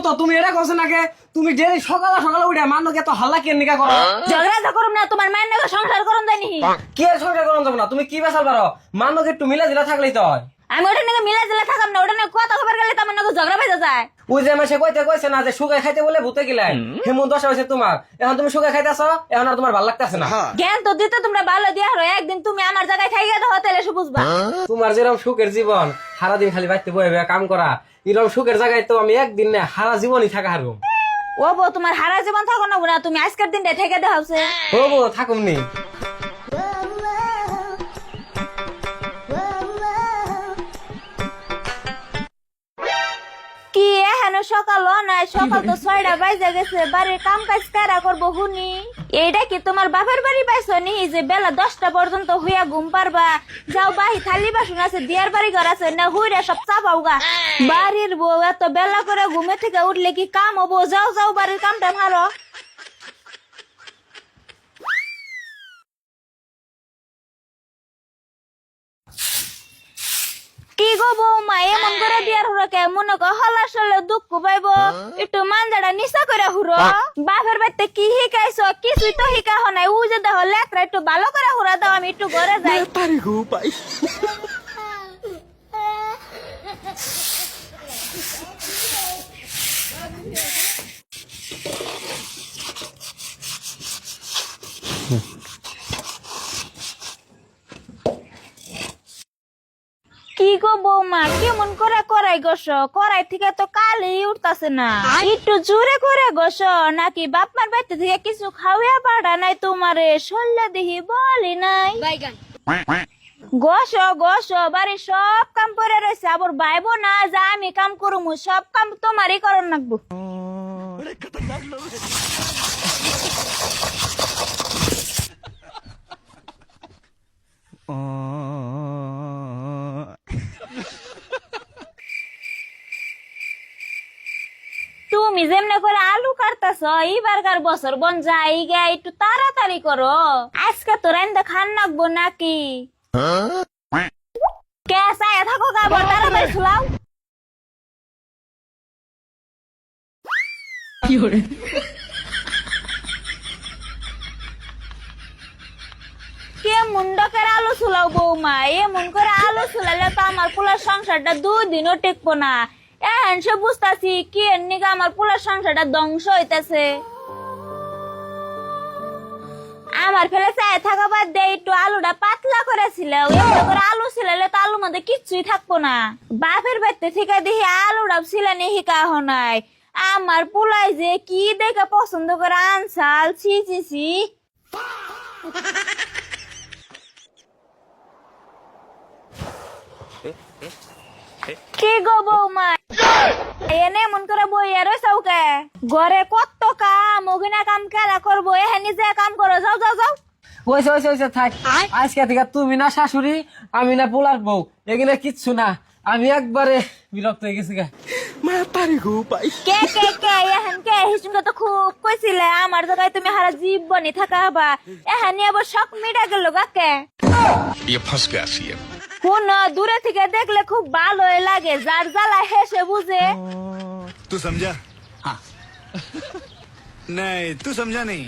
তো তুমি এটা করছো নাকি? তুমি ডেলি সকালে সকালে উঠে মান্নকে তো হাল্লা কেন নিকা করো? ঝগড়া করুম না, তোমার মায়ের নাকি সংসার করুন জানি। কি আর সংসার করন যাব না? তুমি কি বেসাল পারো? মান্নকে একটু মিলা দিলা থাকলেই তো হয়। আমি ওটা নাকি মিলা জিলা থাকাম না, ওটা নাকি কথা খবর গেলে তোমার নাকি ঝগড়া বেজে যায়। ওই যে মাসে কইছে না যে সুগার খাইতে বলে ভূতে গেলাই হেমন দশা হয়েছে তোমার, এখন তুমি সুগার খাইতেছ, এখন আর তোমার ভালো লাগতেছে না। জ্ঞান তো দিতে তোমরা ভালো দিয়া হলো, একদিন তুমি আমার জায়গায় খাইয়া দাও তাহলে এসে বুঝবা। তোমার যেরকম সুখের জীবন, সারাদিন খালি বাইতে বয়ে বয়ে কাম করা, এরকম সুখের জায়গায় তো আমি একদিন না সারা জীবনই থাকা হারবো। ও বউ, তোমার হারা জীবন থাকো না বুনা, তুমি আজকের দিনটা থেকে দেখাচ্ছে। ও বো থাকুম নি। কি এখন সকাল নাই, সকাল তো 6টা বাজে গেছে, বাড়ির কাম কাজ কারা করবো হুনি? এইটা কি তোমার বাপের বাড়ি পাইছো নি যে বেলা 10টা পর্যন্ত হইয়া ঘুম পারবা? যাও বাহি থালি বাসন আছে, দিয়ার বাড়ি ঘর আছে না, হুইরা সব চাপাওগা। বাড়ির বউ এত বেলা করে ঘুমে থেকে উঠলে কি কাম হবো? যাও যাও বাড়ির কামটা মারো। কি গো বৌমা, এমন করে বিয়ার হুরো কে? মনে কর হলা সলে দুঃখ পাইবো, একটু মানজাটা নিশা করে হুরো। বাপের বাড়িতে কি শিখাইছো? কিছুই তো শিখাহ নাই। উ যে দেহ লেকরা, একটু ভালো করে হুরা দাও, আমি একটু ঘরে যাই। কি গো বৌমা, কেমন করে করাই গোস? করাই থেকে তো কালি উঠতাছে না, একটু জোরে করে গোস নাকি বাপমার বাড়িতে থেকে কিছু খাওয়া পাড়া নাই তোমারে? শরীরে দেখি বলি নাই। গোস গোস, বাড়ির সব কাম করে রয়েছে, আবার বাইবো না যা আমি কাম করুম, সব কাম তোমারই করন লাগবো। তুমি যেমনে করে আলু কাটতাছ, এইবারকার বছর বন যাই গে, একটু তাড়াতাড়ি করো। আজকে তো রান্দা খান লাগবো নাকি? কে চায় থাকো গা, আবার তাড়াতাড়ি শুলাও। কে মুন্ডকের আলু শুলাও বৌমা? এমন করে আলু শুলালে তো আমার পোলার সংসারটা 2 দিনও টেকবো না। এখন সে বুঝতাছি কি এর নিগা আমার পোলার সংসারটা ধ্বংস হইতাছে। আমার ফেলে চায় থাকা বাদ দিয়ে একটু আলুটা পাতলা করেছিল, এমনি করে আলু ছিলালে তো আলুর মধ্যে কিচ্ছুই থাকবো না। বাপের বাড়িতে থেকে দেখি আলুটা ছিলানি হিকা নাই। আমার পোলাই যে কি দেখে পছন্দ করে আনসাল, ছি ছি ছি। কি গো বৌমা, এনে মন করে বইয়া রয়েছাও কে? ঘরে কত কাম, ওখানে কাম কেলা করবো, এখানে নিজে কাম করো, যাও যাও যাও। ওইসে থাক। আজকে থেকে তুমি না শাশুড়ি, আমি না পোলার বউ, এগুলো কিচ্ছু না। আমি একবারে বিরক্ত হয়ে গেছি গা। কে কে কে এখন কে? হিসুমটা তো খুব কইছিলে আমার জায়গায় তুমি হারা জীবনই থাকা হবা, এখানে আবার শখ মিটা গেল গাকে। ये फंस गया सीएम। কোন দূরে থেকে দেখলে খুব ভালোই লাগে, যার জ্বালা হেসে বুঝে। तू समझा? हाँ। नहीं तू समझा नहीं।